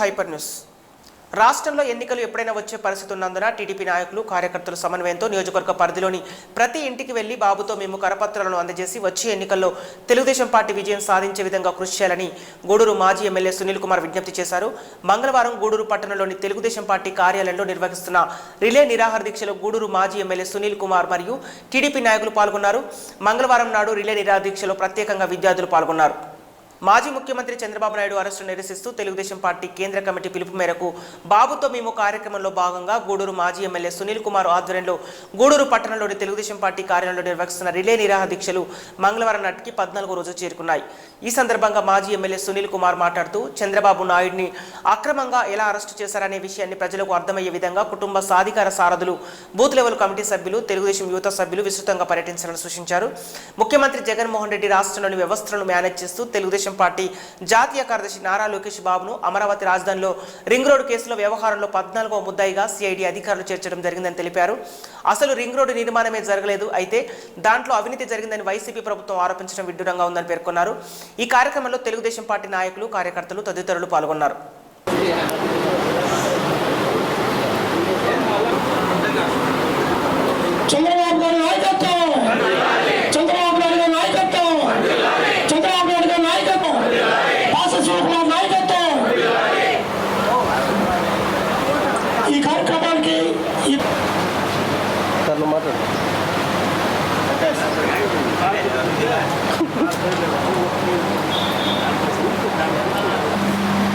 Hyper news రాష్ట్రంలో ఎన్నికలు ఎప్పుడైనా వచ్చే పరిస్థితి ఉన్నందున టీడీపీ నాయకులు కార్యకర్తల సమన్వయంతో నియోజకవర్గ పరిధిలోని ప్రతి ఇంటికి వెళ్లి బాబుతో మేము కరపత్రాలను అందజేసి వచ్చే ఎన్నికల్లో తెలుగుదేశం పార్టీ విజయం సాధించే విధంగా కృషి చేయాలని గూడూరు మాజీ ఎమ్మెల్యే సునీల్ కుమార్ విజ్ఞప్తి చేశారు. మంగళవారం గూడూరు పట్టణంలోని తెలుగుదేశం పార్టీ కార్యాలయంలో నిర్వహిస్తున్న రిలే నిరాహార దీక్షలో గూడూరు మాజీ ఎమ్మెల్యే సునీల్ కుమార్ మరియు టీడీపీ నాయకులు పాల్గొన్నారు. మంగళవారం నాడు రిలే నిరాహార దీక్షలో ప్రత్యేకంగా విద్యార్థులు పాల్గొన్నారు. మాజీ ముఖ్యమంత్రి చంద్రబాబు నాయుడు అరెస్టును నిరసిస్తూ తెలుగుదేశం పార్టీ కేంద్ర కమిటీ పిలుపు మేరకు బాబుతో మేము కార్యక్రమంలో భాగంగా గూడూరు మాజీ ఎమ్మెల్యే సునీల్ కుమార్ ఆధ్వర్యంలో గూడూరు పట్టణంలోని తెలుగుదేశం పార్టీ కార్యాలయంలో నిర్వహిస్తున్న రిలే నిరాహార దీక్షలు మంగళవారం నాటికి 14వ రోజు చేరుకున్నాయి. ఈ సందర్భంగా మాజీ ఎమ్మెల్యే సునీల్ కుమార్ మాట్లాడుతూ చంద్రబాబు నాయుడిని అక్రమంగా ఎలా అరెస్టు చేశారనే విషయాన్ని ప్రజలకు అర్థమయ్యే విధంగా కుటుంబ సాధికార సారథులు, బూత్ లెవెల్ కమిటీ సభ్యులు, తెలుగుదేశం యువత సభ్యులు విస్తృతంగా పర్యటించాలని సూచించారు. ముఖ్యమంత్రి జగన్మోహన్ రెడ్డి రాష్ట్రంలోని వ్యవస్థలను మేనేజ్ చేస్తూ తెలుగుదేశం పార్టీ జాతీయ కార్యదర్శి నారా లోకేష్ బాబును అమరావతి రాజధానిలో రింగ్ రోడ్డు కేసులో వ్యవహారంలో 14వ ముద్దాయిగా సిఐడి అధికారులు చేర్చడం జరిగిందని తెలిపారు. అసలు రింగ్ రోడ్డు నిర్మాణమే జరగలేదు, అయితే దాంట్లో అవినీతి జరిగిందని వైసీపీ ప్రభుత్వం ఆరోపించడం విడ్డూరంగా ఉందని పేర్కొన్నారు. ఈ కార్యక్రమంలో తెలుగుదేశం పార్టీ నాయకులు, కార్యకర్తలు తదితరులు పాల్గొన్నారు.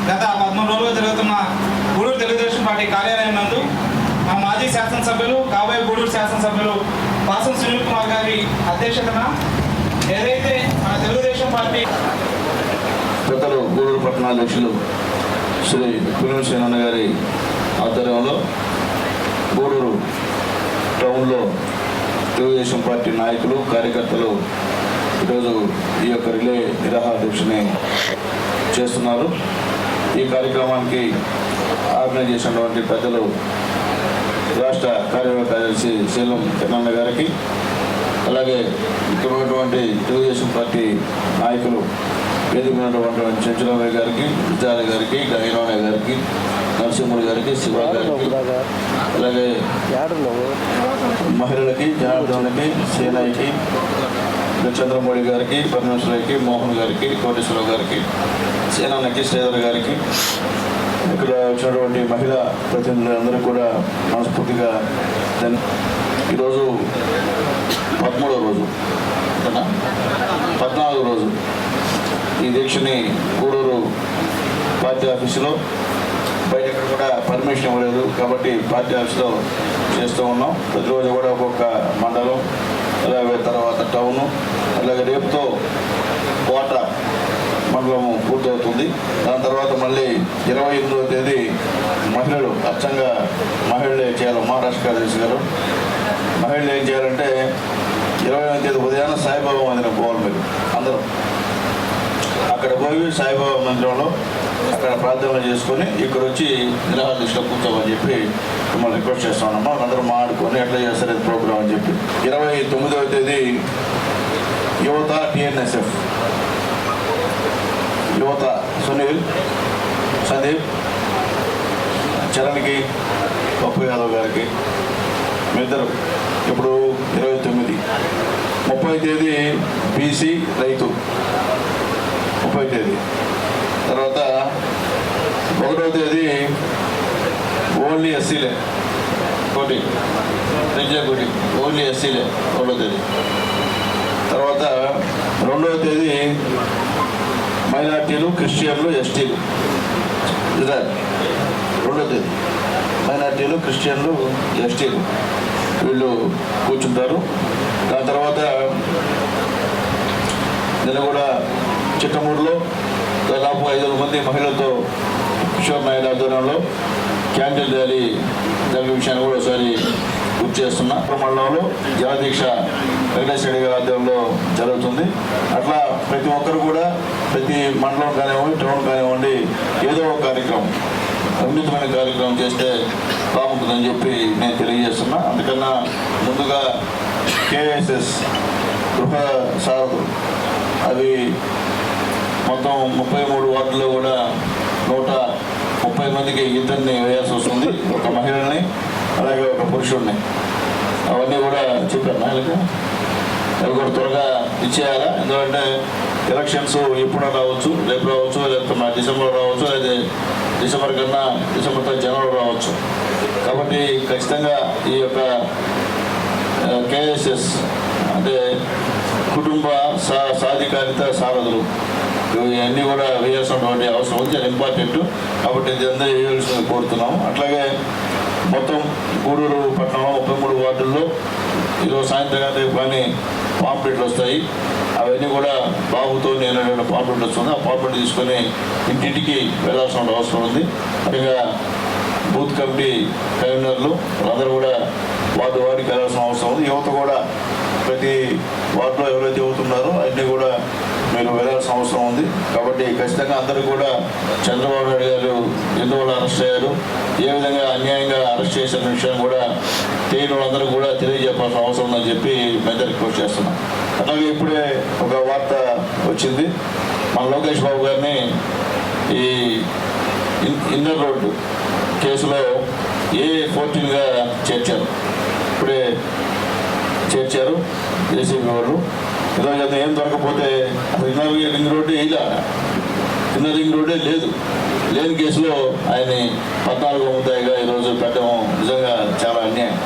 గత 13 రోజులుగా జరుగుతున్న గూడూరు తెలుగుదేశం పార్టీ కార్యాలయం నందు మా మాజీ శాసనసభ్యులు, కాబోయే గూడూరు శాసనసభ్యులు పాసం సునీల్ కుమార్ గారి అధ్యక్షతన ఏదైతే మన తెలుగుదేశం పార్టీ పెద్దలు గూడూరు పట్టణాధ్యక్షులు శ్రీ పులిమి శ్రీనన్న గారి ఆధ్వర్యంలో గూడూరు టౌన్లో తెలుగుదేశం పార్టీ నాయకులు, కార్యకర్తలు ఈరోజు ఈ యొక్క రిలే నిరాహార దీక్షని చేస్తున్నారు. ఈ కార్యక్రమానికి ఆర్గనైజ్ చేసినటువంటి పెద్దలు రాష్ట్ర కార్యదర్శి శీలం కన్నన్న గారికి, అలాగే ముఖ్యమైనటువంటి తెలుగుదేశం పార్టీ నాయకులు వేదికైనటువంటి చెంచులమయ్య గారికి, విజయాల గారికి, గైనవయ్య గారికి, నరసింహుడి గారికి, శివ గారికి, అలాగే మహిళలకి, జనార్దన్కి, సేనాయికి, చంద్రమౌళి గారికి, పరమేశ్వరకి, మోహన్ గారికి, కోటేశ్వరరావు గారికి, సేనానికి, శ్రీధర్ గారికి, ఇక్కడ వచ్చినటువంటి మహిళా ప్రతినిధులందరూ కూడా మనస్ఫూర్తిగా ఈరోజు 13వ రోజు, 14వ రోజు ఈ దీక్షని గూడూరు పార్టీ ఆఫీసులో, బయట ఎక్కడ కూడా పర్మిషన్ ఇవ్వలేదు కాబట్టి పార్టీ ఆఫీస్లో చేస్తూ ఉన్నాం. ప్రతిరోజు కూడా ఒక్కొక్క మండలం, అలాగే తర్వాత టౌను, అలాగే రేపుతో కోట మండలం పూర్తవుతుంది. దాని తర్వాత మళ్ళీ 28వ తేదీ మహిళలు అచ్చంగా మహిళలు ఏం చేయాలి, మహారాష్ట్ర కార్యదర్శి గారు మహిళలు ఏం చేయాలంటే 28వ తేదీ ఉదయాన్నే సాయిబాబా మందిరం పోవాలి. మీరు అందరూ అక్కడ పోయి సాయిబాబా మందిరంలో అక్కడ ప్రార్థనలు చేసుకొని ఇక్కడ వచ్చి నిరాహార దీక్షలో కూర్చోమని చెప్పి మిమ్మల్ని రిక్వెస్ట్ చేస్తామమ్మా. అందరూ మాట్లాడుకొని ఎట్లా చేస్తారు ఇది ప్రోగ్రామ్ అని చెప్పి. 29వ తేదీ యువత టిఎన్ఎస్ఎఫ్ యువత సునీల్, సందీప్, చరణ్కి, పప్పు యాదవ్ గారికి ఇద్దరు ఇప్పుడు 29. 30వ తేదీ బీసీ రైతు 30వ తేదీ. తర్వాత 1వ తేదీ ఓన్లీ ఎస్సీలే కోటి ఓన్లీ ఎస్సీలే 1వ తేదీ. తర్వాత 2వ తేదీ మైనార్టీలు, క్రిస్టియన్లు, ఎస్టీలు. 2వ తేదీ మైనార్టీలు, క్రిస్టియన్లు, ఎస్టీలు వీళ్ళు కూర్చుంటారు. దాని తర్వాత నిన్న కూడా చిట్టమూరులో దాదాపు 500 మంది మహిళలతో కిషోర్ నాయుడు ఆధ్వర్యంలో క్యాండిల్ ర్యాలీ జరిగే విషయాన్ని కూడా ఒకసారి గుర్తు చేస్తున్నా. మండలంలో జనదీక్ష వెంకటేశ్వర రెడ్డి గారి ఆధ్వర్యంలో జరుగుతుంది. అట్లా ప్రతి ఒక్కరు కూడా ప్రతి మండలం కానివ్వండి, టౌన్ కానివ్వండి, ఏదో ఒక కార్యక్రమం, అద్భుతమైన కార్యక్రమం చేస్తే బాగుంటుందని చెప్పి నేను తెలియజేస్తున్నా. అందుకన్నా ముందుగా కేఎస్ఎస్ గృహ సారథులు అవి మొత్తం 33 వార్డుల్లో కూడా 130 30 మందికి ఇద్దరిని వేయాల్సి వస్తుంది, ఒక మహిళని అలాగే ఒక పురుషుడిని. అవన్నీ కూడా చెప్పారు నాయకులు, అవి కూడా త్వరగా ఇచ్చేయాలా. ఎందుకంటే ఎలక్షన్స్ ఎప్పుడో రావచ్చు, రేపు రావచ్చు, లేకపోతే మా డిసెంబర్ రావచ్చు, లేదా డిసెంబర్ కన్నా డిసెంబర్ జనవరి రావచ్చు. కాబట్టి ఖచ్చితంగా ఈ యొక్క కేఎస్ఎస్ అంటే కుటుంబ సాధికారిత సారథులు ఇవన్నీ కూడా వేయాల్సినటువంటి అవసరం ఉంది, అది ఇంపార్టెంట్. కాబట్టి ఇది అందరూ వేయాల్సింది కోరుతున్నాం. అట్లాగే మొత్తం గూడూరు పట్టణంలో 33 వార్డుల్లో ఈరోజు సాయంత్రం రేపు కానీ పాంప్లెట్లు వస్తాయి. అవన్నీ కూడా బాబుతో నేను పాంప్లెట్ వస్తుంది, ఆ పాంప్లెట్ తీసుకొని ఇంటింటికి వెళ్ళాల్సిన అవసరం ఉంది. అట్లాగే బూత్ కమిటీ కన్వీనర్లు వాళ్ళందరూ కూడా వార్డుకి వెళ్ళాల్సిన అవసరం ఉంది. యువత కూడా ప్రతి వార్డులో ఎవరైతే యువతున్నారో అన్నీ కూడా మీరు వెళ్ళాల్సిన అవసరం ఉంది. కాబట్టి ఖచ్చితంగా అందరూ కూడా చంద్రబాబు నాయుడు గారు ఎందువల్ల అరెస్ట్ అయ్యారు, ఏ విధంగా అన్యాయంగా అరెస్ట్ చేసిన విషయం కూడా తెలియని వాళ్ళందరూ కూడా తెలియజెప్పాల్సిన అవసరం ఉందని చెప్పి మేము రిక్వెస్ట్ చేస్తున్నాం. అట్లాగే ఇప్పుడే ఒక వార్త వచ్చింది, మన లోకేష్ బాబు గారిని ఈ ఇన్నర్ రోడ్డు కేసులో A14గా చేర్చారు. ఇప్పుడే చేర్చారు ఏసీబీ వాళ్ళు. ఈరోజు ఏం దొరకపోతే అసలు ఇన్నర్ రింగ్ రోడ్డు వేయలే, ఇన్నర్ రింగ్ రోడ్డే లేదు. లేని కేసులో ఆయన్ని 14వ ముద్దాయిగా ఈరోజు పెట్టడం నిజంగా చాలా అన్యాయం.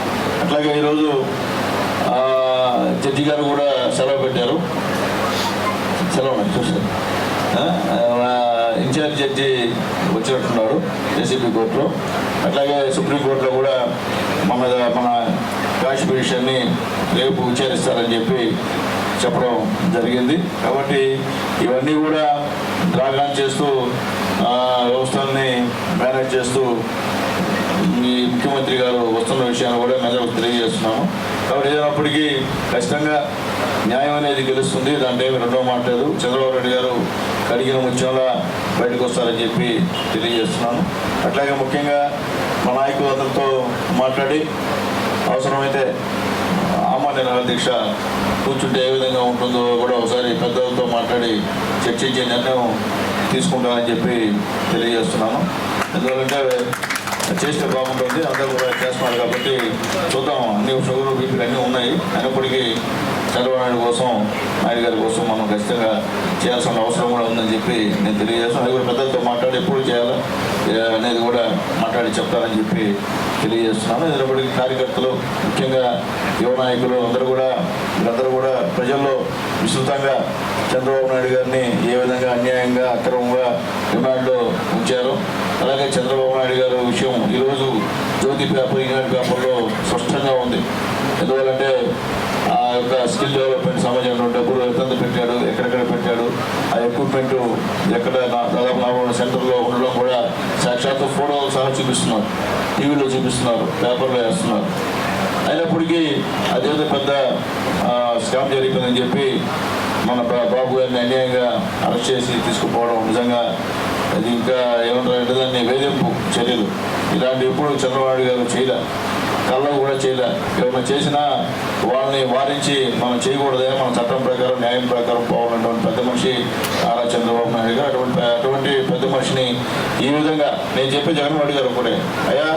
అట్లాగే ఈరోజు జడ్జి గారు కూడా సెలవు పెట్టారు. సెలవు చూసారు, ఇన్ఛార్జ్ జడ్జి వచ్చినట్టున్నారు ఏసీబీ కోర్టులో. అట్లాగే సుప్రీంకోర్టులో కూడా మన కాష్ పిటిషన్ని రేపు విచారిస్తారని చెప్పి చెప్పడం జరిగింది. కాబట్టి ఇవన్నీ కూడా డ్రాగాన్ చేస్తూ వ్యవస్థల్ని మేనేజ్ చేస్తూ ఈ ముఖ్యమంత్రి గారు వస్తున్న విషయాన్ని కూడా మేము తెలియజేస్తున్నాము. కాబట్టి ఏదైనప్పటికీ ఖచ్చితంగా న్యాయం అనేది గెలుస్తుంది, దాంట్లో ఏమి రెండో మాట లేదు. చంద్రబాబు నాయుడు గారు కడిగిన ముత్యంలా బయటకు వస్తారని చెప్పి తెలియజేస్తున్నాను. అట్లాగే ముఖ్యంగా మా నాయకులందరితో మాట్లాడి అవసరమైతే ఆమరణ దీక్ష కూర్చుంటే ఏ విధంగా ఉంటుందో కూడా ఒకసారి పెద్దలతో మాట్లాడి చర్చించే నిర్ణయం తీసుకుంటామని చెప్పి తెలియజేస్తున్నాను. ఎందుకంటే చేస్తే బాగుంటుంది, అందరూ కూడా చేస్తున్నారు. కాబట్టి చూద్దాం, అన్ని షుగర్ బీపీలు అన్నీ ఉన్నాయి. అయినప్పటికీ చంద్రబాబు నాయుడు గారి కోసం మనం ఖచ్చితంగా చేయాల్సిన అవసరం కూడా ఉందని చెప్పి నేను తెలియజేస్తాను. అది కూడా పెద్దలతో మాట్లాడి ఎప్పుడు చేయాలా అనేది కూడా మాట్లాడి చెప్తారని చెప్పి తెలియజేస్తున్నాను. అయినప్పటికీ కార్యకర్తలు, ముఖ్యంగా యువ నాయకులు వీళ్ళందరూ కూడా ప్రజల్లో విస్తృతంగా చంద్రబాబు నాయుడు గారిని ఏ విధంగా అన్యాయంగా అక్రమంగా డిమాండ్లో ఉంచారో, అలాగే చంద్రబాబు నాయుడు గారు విషయం ఈరోజు జ్యోతి పేపర్, ఈనాడు పేపర్లో స్పష్టంగా ఉంది. ఎందువల్లంటే ఆ యొక్క స్కిల్ డెవలప్మెంట్ సంబంధించిన డబ్బులు ఎంత పెట్టాడు, ఎక్కడెక్కడ పెట్టాడు, ఆ ఎక్విప్మెంట్ ఎక్కడ దాదాపు 400 సెంటర్లో ఉండడం కూడా సాక్షాత్తు ఫోటోలు సహా చూపిస్తున్నారు, టీవీలో చూపిస్తున్నారు, పేపర్లో వేస్తున్నారు. అయినప్పటికీ అదేదో పెద్ద స్కామ్ జరిగిందని చెప్పి మన బాబు గారిని అన్యాయంగా అరెస్ట్ చేసి తీసుకుపోవడం నిజంగా అది ఇంకా ఏమంటారంటే దాన్ని వేధింపు చర్యలు. ఇలాంటి ఎప్పుడు చంద్రబాబు గారు చేయలే, కళ్ళ కూడా చేయలే. ఎవరైనా చేసినా వాళ్ళని వారించి మనం చేయకూడదే, మన చట్టం ప్రకారం న్యాయం ప్రకారం పోవాలన్నటువంటి పెద్ద మనిషి నారా చంద్రబాబు నాయుడు గారు. అటువంటి పెద్ద మనిషిని ఈ విధంగా నేను చెప్పే జగన్మోహన్ రెడ్డి గారు ఒకటే, అయ్యా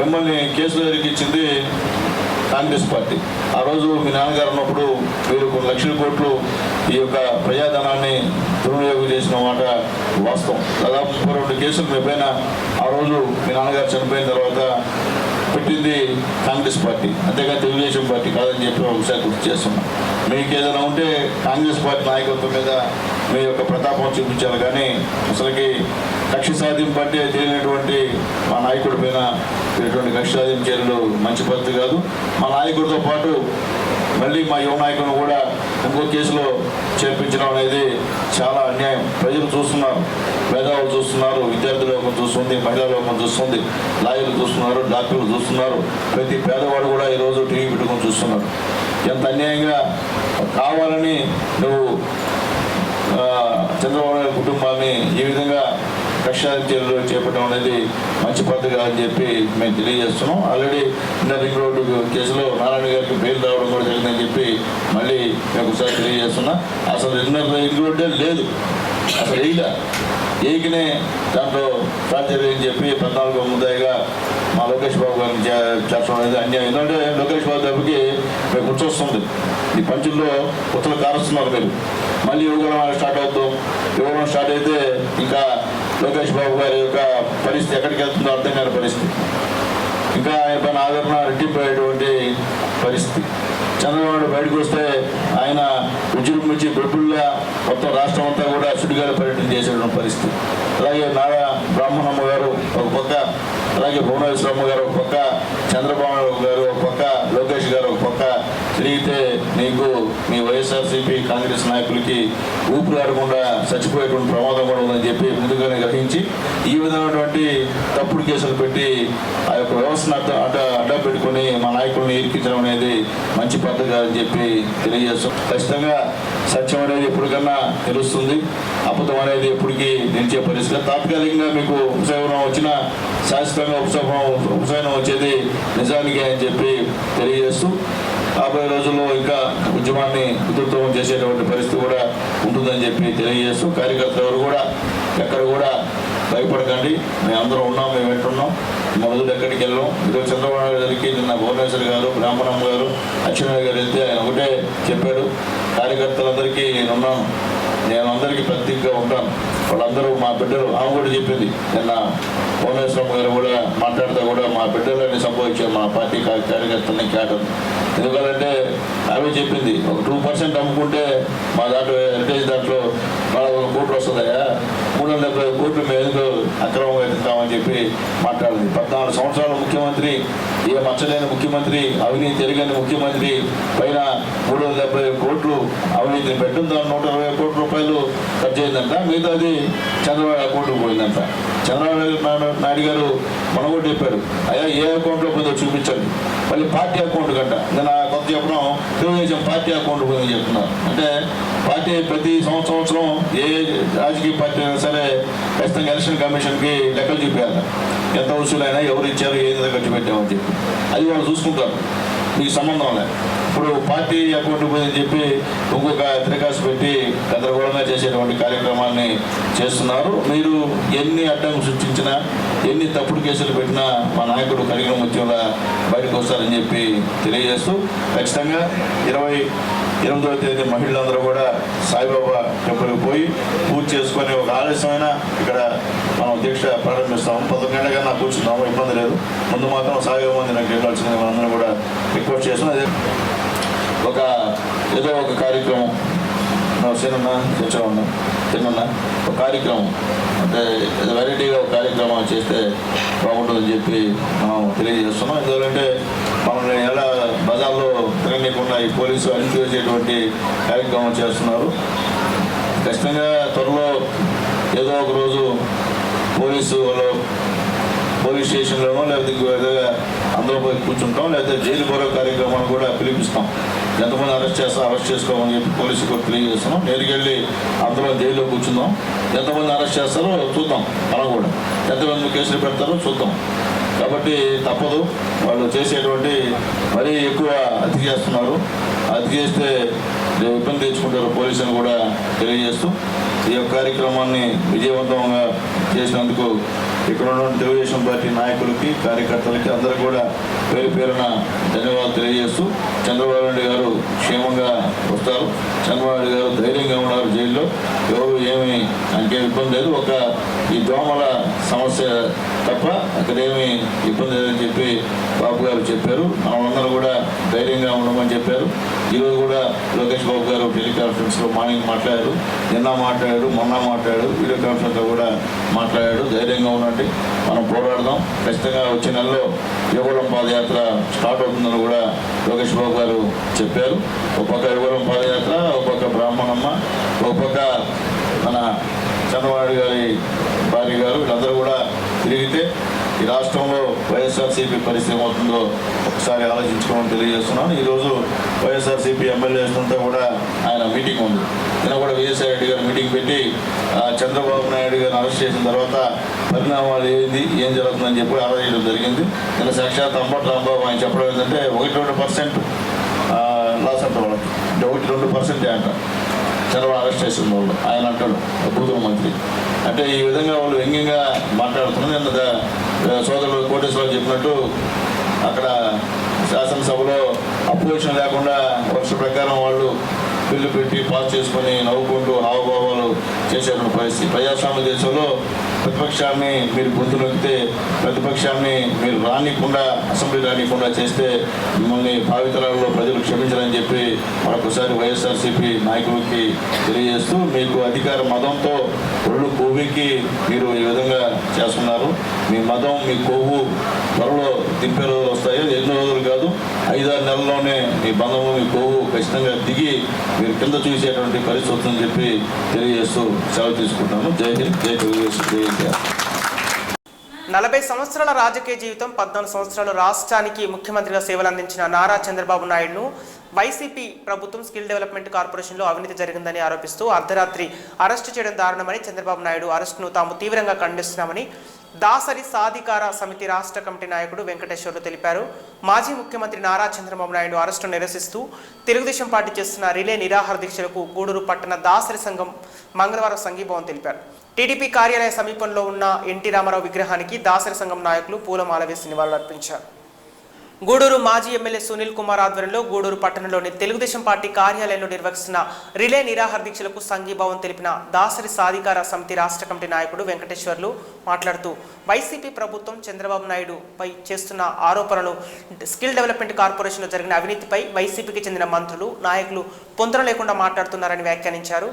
మిమ్మల్ని కేసులో ఇరికిచ్చింది కాంగ్రెస్ పార్టీ. ఆ రోజు మీ నాన్నగారు ఉన్నప్పుడు మీరు కొన్ని లక్షల కోట్లు ఈ యొక్క ప్రజాధనాన్ని దుర్వినియోగం చేసిన మాట వాస్తవం. దాదాపు 32 కేసులు మీ పైన ఆ రోజు మీ నాన్నగారు చనిపోయిన తర్వాత పెట్టింది కాంగ్రెస్ పార్టీ, అంతేగాని తెలుగుదేశం పార్టీ కాదని చెప్పి ఒకసారి గుర్తు చేస్తున్నాం. మీకు ఏదైనా ఉంటే కాంగ్రెస్ పార్టీ నాయకత్వం మీద మీ యొక్క ప్రతాపం చూపించాలి, కానీ అసలుకి కక్ష సాధింపు అంటే తెలియనటువంటి మా నాయకుడి పైన ఇటువంటి కక్ష సాధింపు చర్యలు మంచి పద్ధతి కాదు. మా నాయకుడితో పాటు మళ్ళీ మా యువ నాయకులను కూడా ఇంకో కేసులో చేర్పించడం అనేది చాలా అన్యాయం. ప్రజలు చూస్తున్నారు, మేధావులు చూస్తున్నారు, విద్యార్థి లోకం చూస్తుంది, మహిళా లోకం చూస్తుంది, లాయర్లు చూస్తున్నారు, డాక్టర్లు చూస్తున్నారు, ప్రతి పేదవాడు కూడా ఈరోజు టీవీ పెట్టుకొని చూస్తున్నారు. ఎంత అన్యాయంగా కావాలని నువ్వు చంద్రబాబు నాయుడు కుటుంబాన్ని ఈ విధంగా రక్షణ చర్యలు చేపట్టడం అనేది మంచి పద్ధతి అని చెప్పి మేము తెలియజేస్తున్నాం. ఆల్రెడీ ఇన్నర్ రింగ్ రోడ్డు కేసులో నారాయణ గారికి బెయిల్ రావడం కూడా జరిగిందని చెప్పి మళ్ళీ మేము ఒకసారి తెలియజేస్తున్నా. అసలు ఇన్నర్ రింగ్ రోడ్డే లేదు, అసలు ఏకినే దాంట్లో ఫ్రాక్చర్ అని చెప్పి 14వ ముద్దాయిగా మా లోకేష్ బాబు గారిని చేర్చడం అనేది అన్యాయం. ఎందుకంటే లోకేష్ బాబు గారికి మేము గుర్తొస్తుంది, ఈ పంచుల్లో ఉత్తలు కారుస్తున్నారు మీరు, మళ్ళీ యువగలం స్టార్ట్ అవుతాం. యువగలం స్టార్ట్ అయితే ఇంకా లోకేష్ బాబు గారి యొక్క పరిస్థితి ఎక్కడికి వెళ్తుందో అర్థం కాని పరిస్థితి, ఇంకా ఆయన పైన ఆదరణ రెట్టింపోయేటువంటి పరిస్థితి. చంద్రబాబు బయటకు వస్తే ఆయన విజృంభించి బొబ్బుల్లా మొత్తం రాష్ట్రం అంతా కూడా సుడిగాలి పర్యటన చేసేటువంటి పరిస్థితి. అలాగే నారా బ్రాహ్మణమ్మ గారు ఒక పక్క, అలాగే భువనేశ్వరమ్మ గారు ఒక పక్క, చంద్రబాబు గారు ఒక పక్క, లోకేష్ గారు ఒక పక్క తిరిగితే నీకు మీ వైఎస్ఆర్సీపీ కాంగ్రెస్ నాయకులకి ఊపిరి ఆడకుండా చచ్చిపోయేటువంటి ప్రమాదం కూడా ఉందని చెప్పి ముందుగానే గ్రహించి ఈ విధమైనటువంటి తప్పుడు కేసులు పెట్టి ఆ యొక్క వ్యవస్థను అడ్డ పెట్టుకుని మా నాయకుల్ని ఇరికించడం అనేది మంచి పద్ధతి కాదని చెప్పి తెలియజేస్తాం. ఖచ్చితంగా సత్యం అనేది ఎప్పటికన్నా తెలుస్తుంది, అబద్ధం అనేది ఎప్పటికీ నిలిచే పరిస్థితి. తాత్కాలికంగా మీకు ఉపశమనం వచ్చినా శాశ్వతంగా ఉపశమనం వచ్చేది నిజానికి అని చెప్పి తెలియజేస్తూ రాబోయే రోజుల్లో ఇంకా ఉద్యమాన్ని ఉధృతం చేసేటువంటి పరిస్థితి కూడా ఉంటుందని చెప్పి తెలియజేస్తూ కార్యకర్తలు ఎవరు కూడా ఎక్కడ కూడా భయపడకండి, మేము అందరం ఉన్నాం, మేము వెంటున్నాం, మొదలు ఎక్కడికి వెళ్ళాం. ఈరోజు చంద్రబాబు నాయుడు గారికి నిన్న భువనేశ్వర్ గారు, బ్రాహ్మణమ్మ గారు, అచ్చెన్నాయుడు గారు వెళ్తే ఆయన ఒకటే చెప్పాడు, కార్యకర్తలందరికీ నేనున్నాను, నేను అందరికీ ప్రతీకగా ఉంటాను, వాళ్ళందరూ మా బిడ్డలు. ఆమె కూడా చెప్పింది నిన్న భువనేశ్వరం గారు కూడా మాట్లాడుతూ కూడా మా బిడ్డలని సంభవించారు మా పార్టీ కార్యకర్తలని కేటర్. ఎందుకంటే ఆమె చెప్పింది ఒక 2% అమ్ముకుంటే మా దాంట్లో హెరిటేజ్ దాంట్లో 400 కోట్లు వస్తుందయా, 370 కోట్లు మేము ఎందుకు అక్రమంగా ఎత్తుతామని చెప్పి మాట్లాడింది. 14 సంవత్సరాల ముఖ్యమంత్రి, ఏ మచ్చలేని ముఖ్యమంత్రి, అవినీతి ఎరగని ముఖ్యమంత్రి పైన 370 కోట్లు అవినీతిని పెట్టిన దాని 120 కోట్ల రూపాయలు ఖర్చు అయిందంట, మిగతాది చంద్రబాబు అకౌంట్కి పోయిందంట. చంద్రబాబు నాయుడు గారు మనం కూడా చెప్పారు, అయ్యా ఏ అకౌంట్లో పోయిందో చూపించండి, మళ్ళీ పార్టీ అకౌంట్ కంట. నేను కొత్త చెప్పడం తెలుగుదేశం పార్టీ అకౌంట్ పోయిందని చెప్తున్నారు. అంటే పార్టీ ప్రతి సంవత్సరం ఏ రాజకీయ పార్టీ అయినా సరే ఖచ్చితంగా ఎలక్షన్ కమిషన్కి లెక్కలు చూపించాలి, ఎంత వసూలైనా ఎవరు ఇచ్చారు, ఏది ఖర్చు పెట్టామని చెప్పి అది వాళ్ళు చూసుకుంటారు, మీకు సంబంధం లేదు. ఇప్పుడు పార్టీ అకౌంట్ పోయిందని చెప్పి ఇంకొక తిరకాసు పెట్టి గందరగోళంగా చేసేటువంటి కార్యక్రమాన్ని చేస్తున్నారు. మీరు ఎన్ని అడ్డంకులు సృష్టించినా, ఎన్ని తప్పుడు కేసులు పెట్టినా మా నాయకుడు కలిగిన ముత్యంలా బయటకు వస్తారని చెప్పి తెలియజేస్తూ ఖచ్చితంగా 28వ తేదీ మహిళలందరూ కూడా సాయిబాబా టెంపుల్కి పోయి పూజ చేసుకొని ఒక ఆలస్యమైన ఇక్కడ మనం దీక్ష ప్రారంభిస్తాము. 11 గంటల కన్నా కూర్చున్నాము, ఇబ్బంది లేదు. ముందు మాత్రం సాయిబాబా నాకు వెళ్ళాల్సింది మనందరం కూడా రిక్వెస్ట్ చేస్తున్నాం. ఏదో ఒక కార్యక్రమం సేనన్నా తెచ్చమన్నా తిన్నా ఒక కార్యక్రమం అంటే వెరైటీగా ఒక కార్యక్రమం చేస్తే బాగుంటుందని చెప్పి మనం తెలియజేస్తున్నాం. ఎందుకంటే మనల్ని ఎలా బజార్లో తిరగకుండా ఈ పోలీసు అణిచివేసేటువంటి కార్యక్రమం చేస్తున్నారు. ఖచ్చితంగా త్వరలో ఏదో ఒక రోజు పోలీస్ స్టేషన్లోనో లేకపోతే అందరూ పోయి కూర్చుంటాం, లేకపోతే జైలు పోరే కార్యక్రమాన్ని కూడా పిలిపిస్తాం. ఎంతమంది అరెస్ట్ చేసుకోమని చెప్పి పోలీసు కూడా తెలియజేస్తున్నాం. నేరుకెళ్ళి అందరూ జైల్లో కూర్చుందాం, ఎంతమంది అరెస్ట్ చేస్తారో చూద్దాం, మనం కూడా ఎంతమంది కేసులు పెడతారో చూద్దాం. కాబట్టి తప్పదు, వాళ్ళు చేసేటువంటి మరీ ఎక్కువ అతి చేస్తున్నారు, అతి చేస్తే ఇబ్బంది తెచ్చుకుంటారు పోలీసులు కూడా తెలియజేస్తూ ఈ యొక్క కార్యక్రమాన్ని విజయవంతంగా చేసినందుకు ఇక్కడ ఉన్న తెలుగుదేశం పార్టీ నాయకులకి, కార్యకర్తలకి అందరూ కూడా పేరు పేరున ధన్యవాదాలు తెలియజేస్తూ చంద్రబాబు నాయుడు గారు క్షేమంగా వస్తారు, చంద్రబాబు నాయుడు గారు ధైర్యంగా ఉన్నారు జైల్లో, ఎవరు ఏమి ఆయనకేం ఇబ్బంది లేదు, ఒక ఈ దోమల సమస్య తప్ప అక్కడేమి ఇబ్బంది లేదని చెప్పి బాబు గారు చెప్పారు. మనమందరూ కూడా ధైర్యంగా ఉండమని చెప్పారు. ఈరోజు కూడా లోకేష్ బాబు గారు టెలికాన్ఫరెన్స్లో మార్నింగ్ మాట్లాడారు, నిన్న మాట్లాడాడు, మొన్న మాట్లాడాడు, వీడియో కాన్ఫరెన్స్లో కూడా మాట్లాడాడు. ధైర్యంగా ఉండండి, మనం పోరాడదాం. ఖచ్చితంగా వచ్చే నెలలో యువగలం పాదయాత్ర స్టార్ట్ అవుతుందని కూడా లోకేష్ బాబు గారు చెప్పారు. ఒక పక్క యువగలం పాదయాత్ర, ఒక పక్క బ్రాహ్మణమ్మ, ఒక పక్క మన చంద్రబాబు గారి భార్య గారు, వీళ్ళందరూ కూడా తిరిగితే ఈ రాష్ట్రంలో వైఎస్ఆర్సీపీ పరిస్థితి ఏమవుతుందో ఒకసారి ఆలోచించుకోమని తెలియజేస్తున్నాను. ఈరోజు వైఎస్ఆర్సీపీ ఎమ్మెల్యేస్తో కూడా ఆయన మీటింగ్ ఉంది. నిన్న కూడా విజయసాయి రెడ్డి గారు మీటింగ్ పెట్టి చంద్రబాబు నాయుడు గారిని అరెస్ట్ చేసిన తర్వాత పరిణామాలు ఏం జరుగుతుందని చెప్పి ఆలోచించడం జరిగింది. నిన్న సాక్షాత్ అంబటి రాంబాబు ఆయన చెప్పడం ఏంటంటే 1-2% లాస్ అంట వాళ్ళకి, 1-2% అంట చంద్రబాబు అరెస్ట్ చేసిన వాళ్ళు ఆయన అంటాడు భూతుల మంత్రి. అంటే ఈ విధంగా వాళ్ళు వ్యంగ్యంగా మాట్లాడుతున్నారు. నిన్న సోదరులు కోటేశ్వరరావు చెప్పినట్టు అక్కడ శాసనసభలో అపోజిషన్ లేకుండా వర్ష ప్రకారం వాళ్ళు బిల్లు పెట్టి పాస్ చేసుకొని నవ్వుకుంటూ హావభావాలు చేసేటువంటి పరిస్థితి. ప్రజాస్వామ్య దేశంలో ప్రతిపక్షాన్ని మీరు గొంతు నొక్కితే, ప్రతిపక్షాన్ని మీరు రానికుండా, అసెంబ్లీ రానికుండా చేస్తే మిమ్మల్ని భావితరాల్లో ప్రజలు క్షమించాలని చెప్పి మరొకసారి వైఎస్ఆర్సీపీ నాయకులకి తెలియజేస్తూ, మీకు అధికార మదంతో ఒళ్ళు కొవ్వుకి మీరు ఈ విధంగా చేస్తున్నారు. మీ మదం, మీ కొవ్వు త్వరలో దింపే రోజులు వస్తాయి. ఎన్నో రోజులు కాదు, 5-6 నెలల్లోనే మీ బంధము, మీ కొవ్వు ఖచ్చితంగా దిగి మీరు కింద చూసేటువంటి పరిస్థితి వస్తుందని చెప్పి తెలియజేస్తూ సెలవు తీసుకుంటాను. జై హింద్, జై తెలుగుదేశం, జై ఇండియా. 40 సంవత్సరాల రాజకీయ జీవితం, 14 సంవత్సరాలు రాష్ట్రానికి ముఖ్యమంత్రిగా సేవలు అందించిన నారా చంద్రబాబు నాయుడును వైసీపీ ప్రభుత్వం స్కిల్ డెవలప్మెంట్ కార్పొరేషన్లో అవినీతి జరిగిందని ఆరోపిస్తూ అర్ధరాత్రి అరెస్టు చేయడం దారుణమని, చంద్రబాబు నాయుడు అరెస్టును తాము తీవ్రంగా ఖండిస్తున్నామని దాసరి సాధికార సమితి రాష్ట్ర కమిటీ నాయకుడు వెంకటేశ్వర్లు తెలిపారు. మాజీ ముఖ్యమంత్రి నారా చంద్రబాబు నాయుడు అరెస్టును నిరసిస్తూ తెలుగుదేశం పార్టీ చేస్తున్న రిలే నిరాహార దీక్షలకు గూడూరు పట్టణ దాసరి సంఘం మంగళవారం సంఘీభావం తెలిపారు. టీడీపీ కార్యాలయ సమీపంలో ఉన్న ఎన్టీ రామారావు విగ్రహానికి దాసరి సంఘం నాయకులు పూలమాల వేసి నివాళులర్పించారు. గూడూరు మాజీ ఎమ్మెల్యే సునీల్ కుమార్ ఆధ్వర్యంలో గూడూరు పట్టణంలోని తెలుగుదేశం పార్టీ కార్యాలయంలో నిర్వహిస్తున్న రిలే నిరాహార దీక్షలకు సంఘీభావం తెలిపిన దాసరి సాధికార సమితి రాష్ట్ర కమిటీ నాయకుడు వెంకటేశ్వర్లు మాట్లాడుతూ వైసీపీ ప్రభుత్వం చంద్రబాబు నాయుడు పై చేస్తున్న ఆరోపణలు, స్కిల్ డెవలప్మెంట్ కార్పొరేషన్లో జరిగిన అవినీతిపై వైసీపీకి చెందిన మంత్రులు, నాయకులు పొంతన లేకుండా మాట్లాడుతున్నారని వ్యాఖ్యానించారు.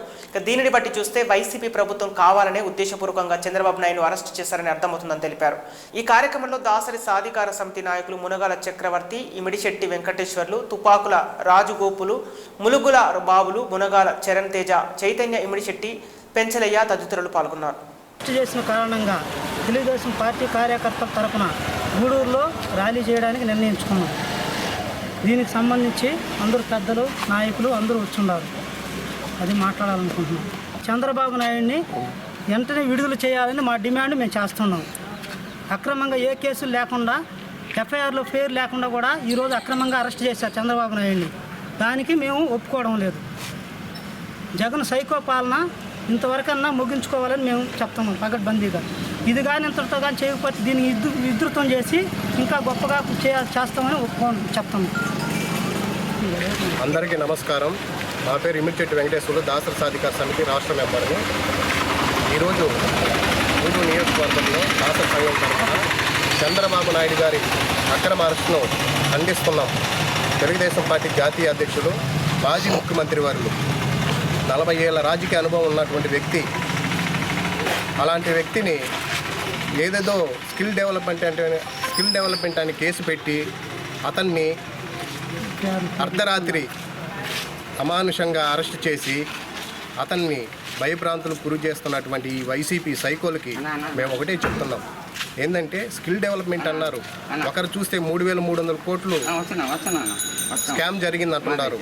దీనిని బట్టి చూస్తే వైసీపీ ప్రభుత్వం కావాలనే ఉద్దేశపూర్వకంగా చంద్రబాబు నాయుడు అరెస్టు చేశారని అర్థమవుతుందని తెలిపారు. ఈ కార్యక్రమంలో దాసరి సాధికార సమితి నాయకులు మునగాల చక్రవర్తి, ఇమిడిశెట్టి వెంకటేశ్వర్లు, తుపాకుల రాజుగోపులు, ములుగుల బాబులు, మునగాల చరణ్ తేజ, చైతన్య, ఇమిడిశెట్టి, పెంచలయ్య తదితరులు పాల్గొన్నారు. చేసిన కారణంగా తెలుగుదేశం పార్టీ కార్యకర్తల తరఫున గూడూరులో ర్యాలీ చేయడానికి నిర్ణయించుకున్నాం. దీనికి సంబంధించి అందరూ పెద్దలు, నాయకులు అందరూ వచ్చున్నారు. అది మాట్లాడాలనుకుంటున్నాం. చంద్రబాబు నాయుడిని వెంటనే విడుదల చేయాలని మా డిమాండ్ మేము చేస్తున్నాం. అక్రమంగా ఏ కేసులు లేకుండా, ఎఫ్ఐఆర్లో పేరు లేకుండా కూడా ఈరోజు అక్రమంగా అరెస్ట్ చేశారు చంద్రబాబు నాయుడిని. దానికి మేము ఒప్పుకోవడం లేదు. జగన్ సైకో పాలన ఇంతవరకన్నా ముగించుకోవాలని మేము చెప్తున్నాం పగడ్బందీగా. ఇది కానీ ఇంతటితో కానీ చేయకపోతే దీన్ని విస్తృతం చేసి ఇంకా గొప్పగా చేస్తామని చెప్తాము. అందరికీ నమస్కారం. నా పేరు ఇమిడిశెట్టి వెంకటేశ్వర్లు, దాసరి సాధికార సమితి రాష్ట్ర మెంబర్ని. ఈరోజు గూడూరు నియోజకవర్గంలో దాసరి సంఘం తరఫున చంద్రబాబు నాయుడు గారి అక్రమ అరెస్టును ఖండిస్తున్నాం. తెలుగుదేశం పార్టీ జాతీయ అధ్యక్షులు, మాజీ ముఖ్యమంత్రి వారు, 40 ఏళ్ల రాజకీయ అనుభవం ఉన్నటువంటి వ్యక్తి. అలాంటి వ్యక్తిని ఏదేదో స్కిల్ డెవలప్మెంట్ అని కేసు పెట్టి అతన్ని అర్ధరాత్రి అమానుషంగా అరెస్ట్ చేసి అతన్ని భయభ్రాంతులకు గురి చేస్తున్నటువంటి ఈ వైసీపీ సైకోలకి మేము ఒకటే చెప్తున్నాం. ఏంటంటే స్కిల్ డెవలప్మెంట్ అన్నారు, ఒకరు చూస్తే 3,300 కోట్లు స్కామ్ జరిగింది అంటున్నారు,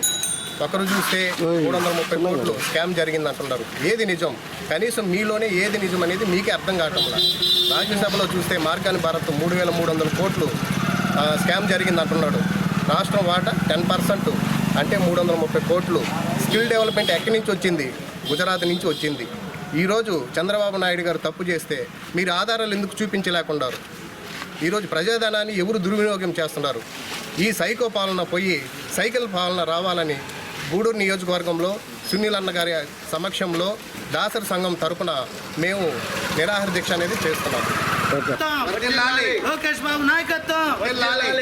ఒకరు చూస్తే 330 కోట్లు స్కామ్ జరిగింది అంటున్నారు. ఏది నిజం? కనీసం మీలోనే ఏది నిజం అనేది మీకే అర్థం కావటంలా. రాజ్యసభలో చూస్తే మార్గాని భారత్ 3,300 కోట్లు స్కామ్ జరిగింది అంటున్నాడు. రాష్ట్రం వాటా 10% అంటే 330 కోట్లు. స్కిల్ డెవలప్మెంట్ ఎక్కడి నుంచి వచ్చింది? గుజరాత్ నుంచి వచ్చింది. ఈరోజు చంద్రబాబు నాయుడు గారు తప్పు చేస్తే మీరు ఆధారాలు ఎందుకు చూపించలేకున్నారు? ఈరోజు ప్రజాధనాన్ని ఎవరు దుర్వినియోగం చేస్తున్నారు? ఈ సైకో పాలన పోయి సైకిల్ పాలన రావాలని గూడూరు నియోజకవర్గంలో సునీల్ అన్న గారి సమక్షంలో దాసరి సంఘం తరపున మేము నిరాహార దీక్ష అనేది చేస్తున్నాం. లోకేష్ బాబు నాయకత్వం,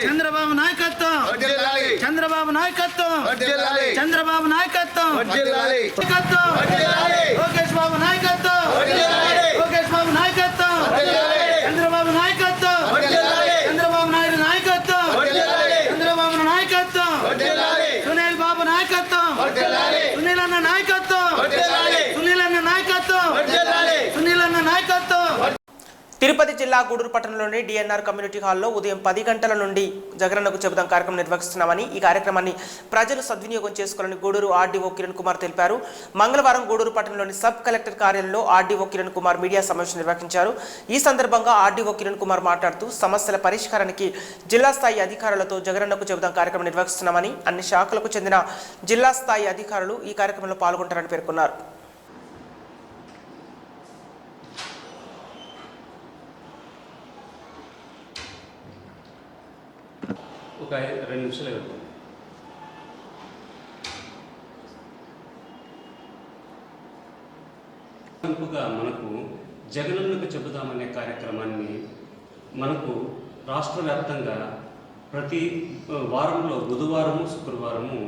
చంద్రబాబు నాయకత్వం, చంద్రబాబు నాయకత్వం, చంద్రబాబు నాయకత్వం, లోకేష్ బాబు నాయకత్వం, లోకేష్ బాబు నాయకత్వం, చంద్రబాబు నాయకత్వం, చంద్రబాబు నాయుడు నాయకత్వం, చంద్రబాబు నాయకత్వం, సునీల్ బాబు నాయకత్వం, సునీల్ అన్న నాయకత్వం, సునీల్ అన్న నాయకత్వం, సునీల్ అన్న నాయకత్వం. తిరుపతి జిల్లా గూడూరు పట్టణంలోని డిఎన్ఆర్ కమ్యూనిటీ హాల్లో ఉదయం 10 గంటల నుండి జగనన్నకు చెబుదాం కార్యక్రమం నిర్వహిస్తున్నామని, ఈ కార్యక్రమాన్ని ప్రజలు సద్వినియోగం చేసుకోవాలని గూడూరు ఆర్డీఓ కిరణ్ కుమార్ తెలిపారు. మంగళవారం గూడూరు పట్టణంలోని సబ్ కలెక్టర్ కార్యాలయంలో ఆర్డీఓ కిరణ్ కుమార్ మీడియా సమావేశం నిర్వహించారు. ఈ సందర్భంగా ఆర్డీఓ కిరణ్ కుమార్ మాట్లాడుతూ సమస్యల పరిష్కారానికి జిల్లా స్థాయి అధికారులతో జగనన్నకు చెబుదాం కార్యక్రమం నిర్వహిస్తున్నామని, అన్ని శాఖలకు చెందిన జిల్లా స్థాయి అధికారులు ఈ కార్యక్రమంలో పాల్గొంటారని పేర్కొన్నారు. ఒక 2 నిమిషాలు ఇవ్వండి. మనకు జగనన్నకు చెబుదామనే కార్యక్రమాన్ని మనకు రాష్ట్ర వ్యాప్తంగా ప్రతి వారంలో బుధవారము శుక్రవారము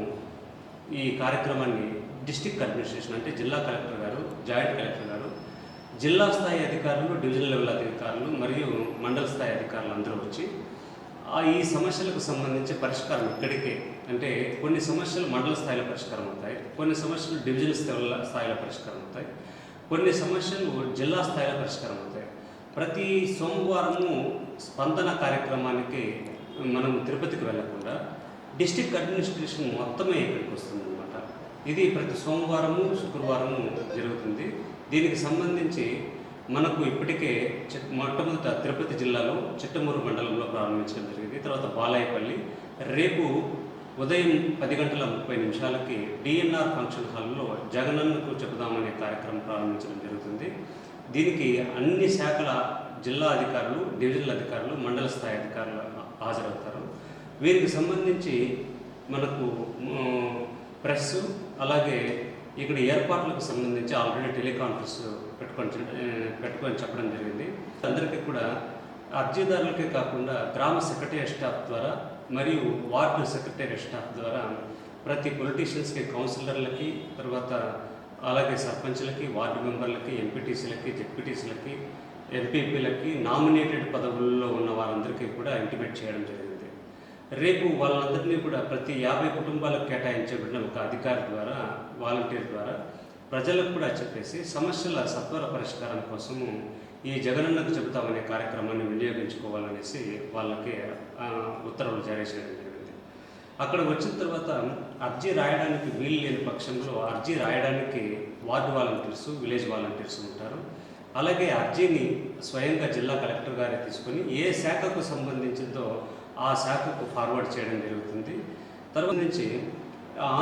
ఈ కార్యక్రమాన్ని డిస్ట్రిక్ట్ అడ్మినిస్ట్రేషన్ అంటే జిల్లా కలెక్టర్ గారు, జాయింట్ కలెక్టర్ గారు, జిల్లా స్థాయి అధికారులు, డివిజనల్ లెవెల్ అధికారులు మరియు మండల స్థాయి అధికారులు అందరూ వచ్చి ఈ సమస్యలకు సంబంధించి పరిష్కారం ఇక్కడికే అంటే కొన్ని సమస్యలు మండల స్థాయిలో పరిష్కారం అవుతాయి, కొన్ని సమస్యలు డివిజనల్ స్థాయిలో పరిష్కారం అవుతాయి, కొన్ని సమస్యలు జిల్లా స్థాయిలో పరిష్కారం అవుతాయి. ప్రతి సోమవారము స్పందన కార్యక్రమానికి మనం తిరుపతికి వెళ్లకుండా డిస్ట్రిక్ట్ అడ్మినిస్ట్రేషన్ మొత్తమే ఇక్కడికి వస్తుంది అన్నమాట. ఇది ప్రతి సోమవారము శుక్రవారము జరుగుతుంది. దీనికి సంబంధించి మనకు ఇప్పటికే మొట్టమొదట తిరుపతి జిల్లాలో చిట్టమూరు మండలంలో ప్రారంభించడం జరిగింది. తర్వాత బాలాయపల్లి, రేపు ఉదయం 10:30 డిఎన్ఆర్ ఫంక్షన్ హాల్లో జగనన్నకు చెబుదామనే కార్యక్రమం ప్రారంభించడం జరుగుతుంది. దీనికి అన్ని శాఖల జిల్లా అధికారులు, డివిజనల్ అధికారులు, మండల స్థాయి అధికారులు హాజరవుతారు. వీరికి సంబంధించి మనకు ప్రెస్ అలాగే ఇక్కడ ఏర్పాట్లకు సంబంధించి ఆల్రెడీ టెలికాన్ఫరెన్స్ పెట్టుకొని చెప్పడం జరిగింది. అందరికీ కూడా అర్జీదారులకే కాకుండా గ్రామ సెక్రటేరియట్ స్టాఫ్ ద్వారా మరియు వార్డు సెక్రటేరియట్ స్టాఫ్ ద్వారా ప్రతి పొలిటీషియన్స్కి, కౌన్సిలర్లకి, తర్వాత అలాగే సర్పంచ్లకి, వార్డు మెంబర్లకి, ఎంపీటీసీలకి, జెడ్పీటీసీలకి, ఎంపీపీలకి నామినేటెడ్ పదవుల్లో ఉన్న వారందరికీ కూడా ఇంటిమేట్ చేయడం జరిగింది. రేపు వాళ్ళందరినీ కూడా ప్రతి 50 కుటుంబాలకు కేటాయించబడిన ఒక అధికారి ద్వారా, వాలంటీర్ ద్వారా ప్రజలకు కూడా చెప్పేసి సమస్యల సత్వర పరిష్కారం కోసము ఈ జగనన్నకు చెబుతామనే కార్యక్రమాన్ని వినియోగించుకోవాలనేసి వాళ్ళకి ఉత్తర్వులు జారీ చేయడం జరిగింది. అక్కడ వచ్చిన తర్వాత అర్జీ రాయడానికి వీలు లేని పక్షంలో అర్జీ రాయడానికి వార్డు వాలంటీర్స్, విలేజ్ వాలంటీర్స్ ఉంటారు. అలాగే అర్జీని స్వయంగా జిల్లా కలెక్టర్ గారే తీసుకొని ఏ శాఖకు సంబంధించిందో ఆ శాఖకు ఫార్వర్డ్ చేయడం జరుగుతుంది. తర్వాత నుంచి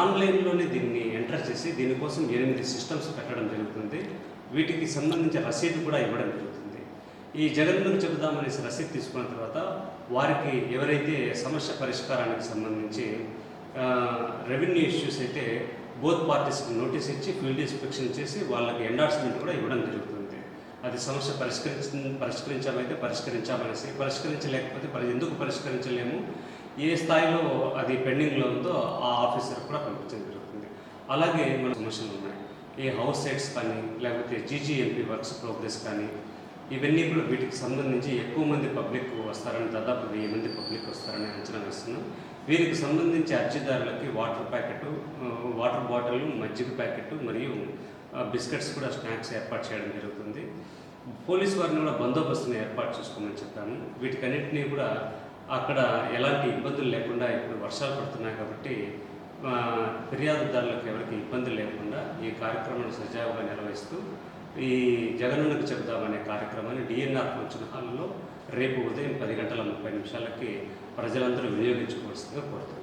ఆన్లైన్లోనే దీన్ని ఎంటర్ చేసి దీనికోసం 8 సిస్టమ్స్ పెట్టడం జరుగుతుంది. వీటికి సంబంధించిన రసీదు కూడా ఇవ్వడం జరుగుతుంది. ఈ జగనన్నకు చెబుదామనేసి రసీదు తీసుకున్న తర్వాత వారికి ఎవరైతే సమస్య పరిష్కారానికి సంబంధించి రెవెన్యూ ఇష్యూస్ అయితే బోత్ పార్టీస్కి నోటీస్ ఇచ్చి ఫీల్డ్ ఇన్స్పెక్షన్ చేసి వాళ్ళకి ఎండార్స్మెంట్ కూడా ఇవ్వడం జరుగుతుంది. అది సమస్య పరిష్కరించామైతే పరిష్కరించామనేసి, పరిష్కరించలేకపోతే ఎందుకు పరిష్కరించలేము, ఏ స్థాయిలో అది పెండింగ్లో ఉందో ఆ ఆఫీసర్ కూడా పంపించడం జరుగుతుంది. అలాగే మన సమస్యలు ఉన్నాయి. ఈ హౌస్ సైట్స్ కానీ లేకపోతే జీజీఎంపీ వర్క్స్ ప్రోగ్రెస్ కానీ ఇవన్నీ కూడా వీటికి సంబంధించి ఎక్కువ మంది పబ్లిక్ వస్తారని, దాదాపు 1000 మంది పబ్లిక్ వస్తారని అంచనా వేస్తున్నాం. వీరికి సంబంధించి అర్జీదారులకి వాటర్ బాటిల్, మజ్జిగ ప్యాకెట్ మరియు బిస్కెట్స్ కూడా స్నాక్స్ ఏర్పాటు చేయడం జరుగుతుంది. పోలీసు వారిని కూడా బందోబస్తుని ఏర్పాటు చేసుకోమని చెప్పాము. వీటికన్నింటినీ కూడా అక్కడ ఎలాంటి ఇబ్బందులు లేకుండా, ఇప్పుడు వర్షాలు పడుతున్నాయి కాబట్టి ఫిర్యాదుదారులకు ఎవరికి ఇబ్బంది లేకుండా ఈ కార్యక్రమాన్ని సజావుగా నిర్వహిస్తూ ఈ జగనన్నకు చెబుదామనే కార్యక్రమాన్ని డిఎన్ఆర్ ఫంక్షన్ హాల్లో రేపు ఉదయం 10:30 ప్రజలందరూ వినియోగించుకోవాల్సిందిగా కోరుతున్నాం.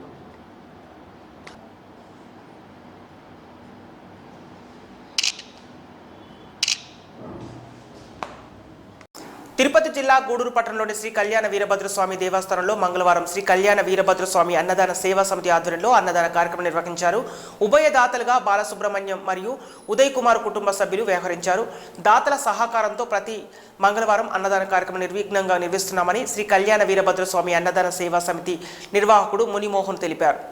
తిరుపతి జిల్లా గూడూరు పట్టణంలోని శ్రీ కళ్యాణ వీరభద్రస్వామి దేవస్థానంలో మంగళవారం శ్రీ కళ్యాణ వీరభద్రస్వామి అన్నదాన సేవా సమితి ఆధ్వర్యంలో అన్నదాన కార్యక్రమం నిర్వహించారు. ఉభయదాతలుగా బాలసుబ్రహ్మణ్యం మరియు ఉదయ్ కుమార్ కుటుంబ సభ్యులు వ్యవహరించారు. దాతల సహకారంతో ప్రతి మంగళవారం అన్నదాన కార్యక్రమం నిర్విఘ్నంగా నిర్వహిస్తున్నామని శ్రీ కళ్యాణ వీరభద్రస్వామి అన్నదాన సేవా సమితి నిర్వాహకుడు మునిమోహన్ తెలిపారు.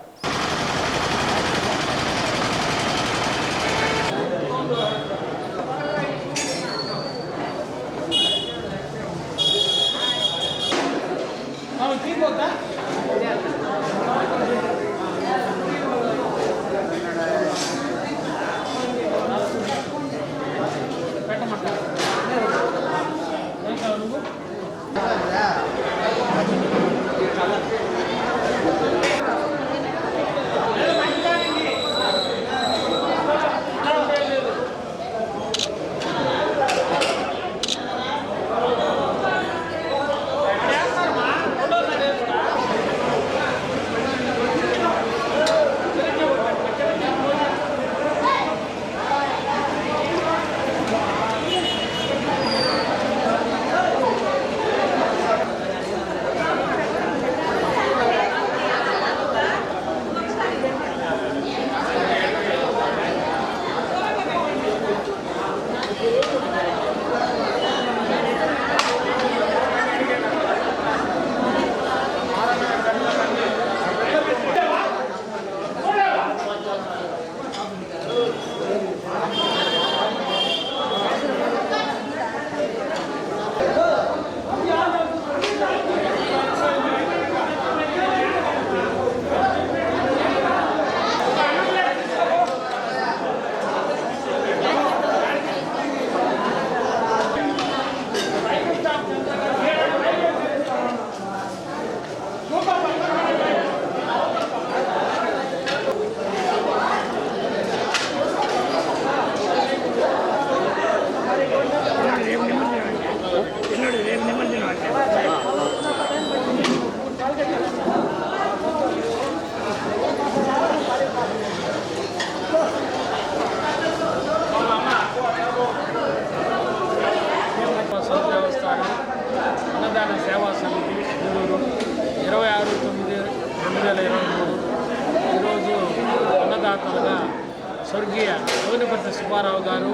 స్వర్గీయ గోనెపర్తి సుబ్బారావు గారు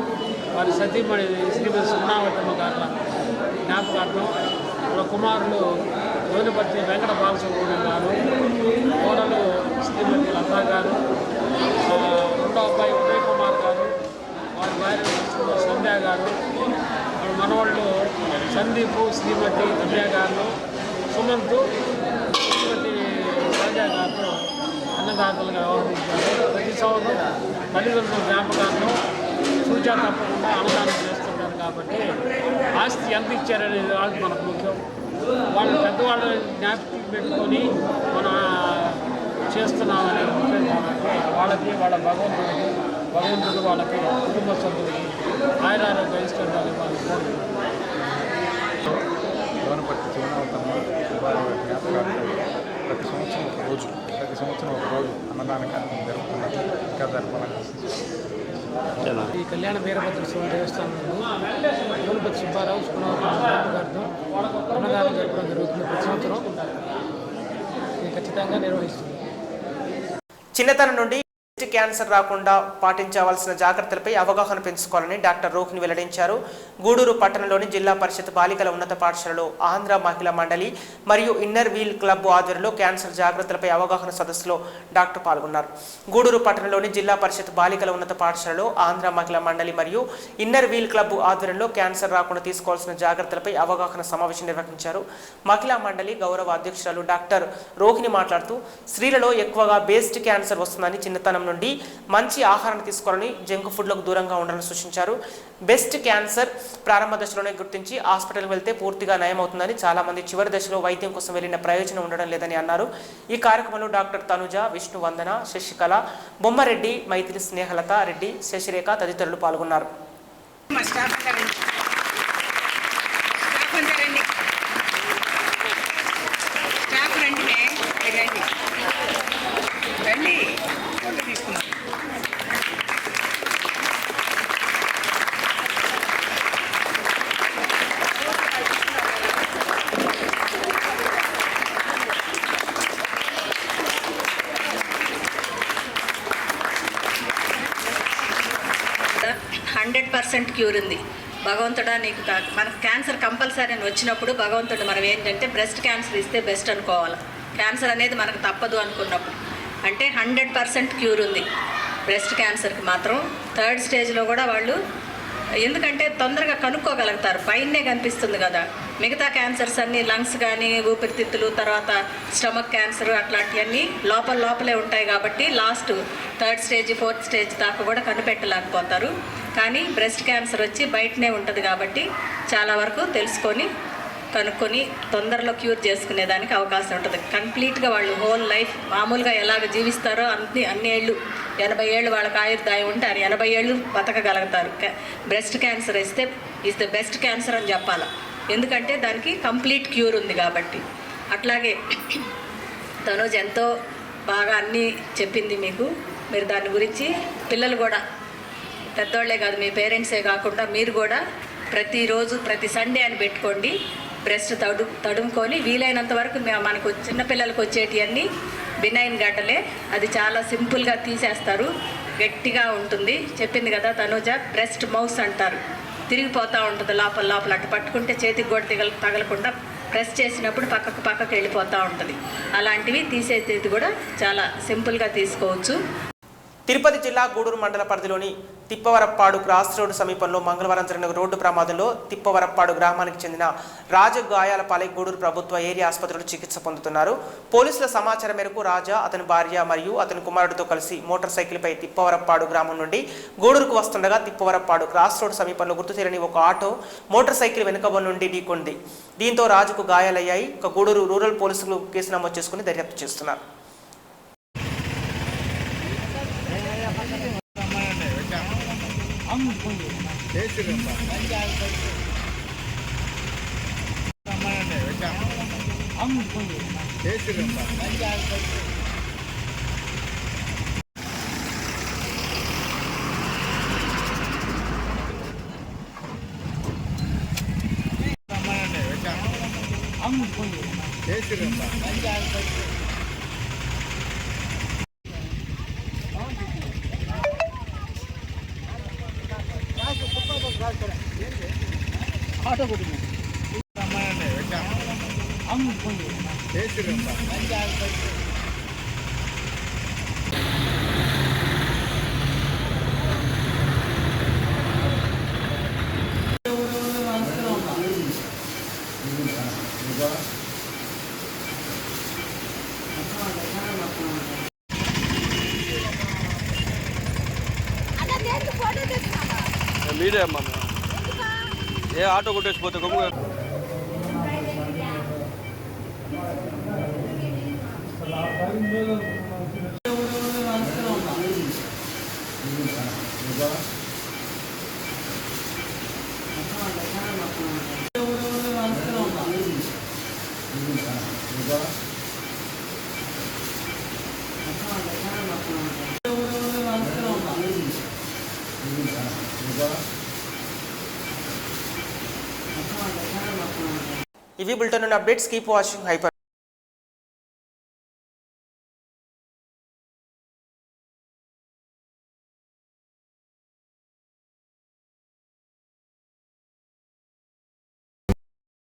వారి సతీమణి శ్రీమతి సుగుణావతమ్మ గారుల జ్ఞాపకార్థం వాళ్ళ కుమారులు గోనెపర్తి వెంకట బాలసుబ్రహ్మణ్యం గారు, కోడలు శ్రీమతి లతా గారు, రెండో అబ్బాయి ఉదయ్ కుమార్ గారు, వారి భార్య సంధ్య గారు, వాళ్ళ మనవాళ్ళు సందీపు శ్రీమతి రమ్య గారు, సుమంత్ శ్రీమతి రాజా గారితో అన్నదాతలుగా వ్యవహరించారు. ప్రతి సంవత్సరం తల్లిదండ్రుల జ్ఞాపకాలను సూచన తప్పకుండా అన్నదానం చేస్తున్నారు. కాబట్టి ఆస్తి ఎంత ఇచ్చారనేది వాళ్ళకి మనకు ముఖ్యం. వాళ్ళ పెద్దవాళ్ళని జ్ఞాపకం పెట్టుకొని మనం చేస్తున్నామనే ముఖ్యం. కాబట్టి వాళ్ళకి వాళ్ళ భగవంతుడు వాళ్ళకి కుటుంబ సభ్యులకి ఆయురారోగ్య ఐశ్వర్యాలు వాళ్ళకి గోనెపర్తి సుగుణావతమ్మ సుబ్బారావు జ్ఞాపకార్థం ప్రతి సంవత్సరం ఒక రోజు అన్నదాన కార్యక్రమం జరుగుతున్నది. ఇంకా జరపాలని ఈ కళ్యాణ వీరభద్ర స్వామి దేవస్థానంలో గోనెపర్తి సుబ్బారావు జ్ఞాపకార్థం అన్నదానం జరపడం జరుగుతుంది. ప్రతి సంవత్సరం ఇది ఖచ్చితంగా నిర్వహిస్తుంది. చిన్నతనం నుండి క్యాన్సర్ రాకుండా పాటించవలసిన జాగ్రత్తలపై అవగాహన పెంచుకోవాలని డాక్టర్ రోహిణి వెల్లడించారు. గూడూరు పట్టణంలోని జిల్లా పరిషత్ బాలికల ఉన్నత పాఠశాలలో ఆంధ్ర మహిళా మండలి మరియు ఇన్నర్ వీల్ క్లబ్ ఆధ్వర్యంలో క్యాన్సర్ జాగ్రత్తలపై అవగాహన సదస్సులో డాక్టర్ పాల్గొన్నారు. గూడూరు పట్టణంలోని జిల్లా పరిషత్ బాలికల ఉన్నత పాఠశాలలో ఆంధ్ర మహిళా మండలి మరియు ఇన్నర్ వీల్ క్లబ్ ఆధ్వర్యంలో క్యాన్సర్ రాకుండా తీసుకోవాల్సిన జాగ్రత్తలపై అవగాహన సమావేశం నిర్వహించారు. మహిళా మండలి గౌరవ అధ్యక్షురాలు డాక్టర్ రోహిణి మాట్లాడుతూ స్త్రీలలో ఎక్కువగా బ్రెస్ట్ క్యాన్సర్ వస్తుందని, చిన్నతనం నుండి మంచి ఆహారాన్ని తీసుకోవాలని, జంక్ ఫుడ్లకు దూరంగా ఉండాలని సూచించారు. బ్రెస్ట్ క్యాన్సర్ ప్రారంభ దశలోనే గుర్తించి హాస్పిటల్కి వెళ్తే పూర్తిగా నయమవుతుందని, చాలా మంది చివరి దశలో వైద్యం కోసం వెళ్ళిన ప్రయోజనం ఉండడం లేదని అన్నారు. ఈ కార్యక్రమంలో డాక్టర్ తనుజ, విష్ణు వందన, శశికళ, బొమ్మరెడ్డి, మైత్రి, స్నేహలత రెడ్డి, శశిరేఖ తదితరులు పాల్గొన్నారు. క్యూర్ ఉంది. భగవంతుడా నీకు మనకు క్యాన్సర్ కంపల్సరీ అని వచ్చినప్పుడు భగవంతుడు మనం ఏంటంటే బ్రెస్ట్ క్యాన్సర్ ఇస్తే బెస్ట్ అనుకోవాలి. క్యాన్సర్ అనేది మనకు తప్పదు అనుకున్నప్పుడు అంటే 100% క్యూర్ ఉంది బ్రెస్ట్ క్యాన్సర్కి మాత్రం. 3rd స్టేజ్లో కూడా వాళ్ళు ఎందుకంటే తొందరగా కనుక్కోగలుగుతారు, పైనే కనిపిస్తుంది కదా. మిగతా క్యాన్సర్స్ అన్నీ లంగ్స్ కానీ, ఊపిరితిత్తులు, తర్వాత స్టమక్ క్యాన్సర్ అట్లాంటివన్నీ లోపలే ఉంటాయి. కాబట్టి last 3rd stage 4th stage దాకా కూడా కనిపెట్టలేకపోతారు. కానీ బ్రెస్ట్ క్యాన్సర్ వచ్చి బయటనే ఉంటుంది కాబట్టి చాలా వరకు తెలుసుకొని కనుక్కొని తొందరలో క్యూర్ చేసుకునేదానికి అవకాశం ఉంటుంది. కంప్లీట్గా వాళ్ళు హోల్ లైఫ్ మామూలుగా ఎలాగ జీవిస్తారో అన్ని ఏళ్ళు 80 ఏళ్ళు వాళ్ళకి ఆయుర్దాయం ఉంటే 80 ఏళ్ళు బతకగలుగుతారు. బ్రెస్ట్ క్యాన్సర్ ఇస్తే ఈజ్ ద బెస్ట్ క్యాన్సర్ అని చెప్పాలి, ఎందుకంటే దానికి కంప్లీట్ క్యూర్ ఉంది కాబట్టి. అట్లాగే తనుజ్ ఎంతో బాగా అన్నీ చెప్పింది మీకు. మీరు దాని గురించి పిల్లలు కూడా పెద్దోళ్లే కాదు, మీ పేరెంట్సే కాకుండా మీరు కూడా ప్రతిరోజు ప్రతి సండే అని పెట్టుకోండి. బ్రెస్ట్ తడుముకొని వీలైనంత వరకు మనకు చిన్నపిల్లలకు వచ్చేటివన్నీ బినైన్ గడ్డలే, అది చాలా సింపుల్గా తీసేస్తారు, గట్టిగా ఉంటుంది. చెప్పింది కదా తనుజ, బ్రెస్ట్ మౌస్ అంటారు, తిరిగిపోతూ ఉంటుంది లోపల అటు పట్టుకుంటే చేతికి కూడా తగలకుండా ప్రెస్ చేసినప్పుడు పక్కకు వెళ్ళిపోతూ ఉంటుంది. అలాంటివి తీసేది కూడా చాలా సింపుల్గా తీసుకోవచ్చు. తిరుపతి జిల్లా గూడూరు మండల పరిధిలోని తిప్పవరప్పాడు క్రాస్ రోడ్డు సమీపంలో మంగళవారం జరిగిన రోడ్డు ప్రమాదంలో తిప్పవరప్పాడు గ్రామానికి చెందిన రాజు గాయాలపాలై గూడూరు ప్రభుత్వ ఏరియా ఆసుపత్రిలో చికిత్స పొందుతున్నారు. పోలీసుల సమాచారం మేరకు రాజా, అతని భార్య మరియు అతని కుమారుడితో కలిసి మోటార్ సైకిల్పై తిప్పవరప్పాడు గ్రామం నుండి గూడూరుకు వస్తుండగా తిప్పవరప్పాడు క్రాస్ రోడ్డు సమీపంలో గుర్తు తెలియని ఒక ఆటో మోటార్ సైకిల్ వెనుక నుండి ఢీకొంది. దీంతో రాజుకు గాయాలయ్యాయి. గూడూరు రూరల్ పోలీసులు కేసు నమోదు చేసుకుని దర్యాప్తు చేస్తున్నారు. ఆటో కొట్టింది మీరే అమ్మా ఏ ఆటో కొట్టేసిపోతే గమ్ముగా ఇవి bulletin updates. Keep watching hyper.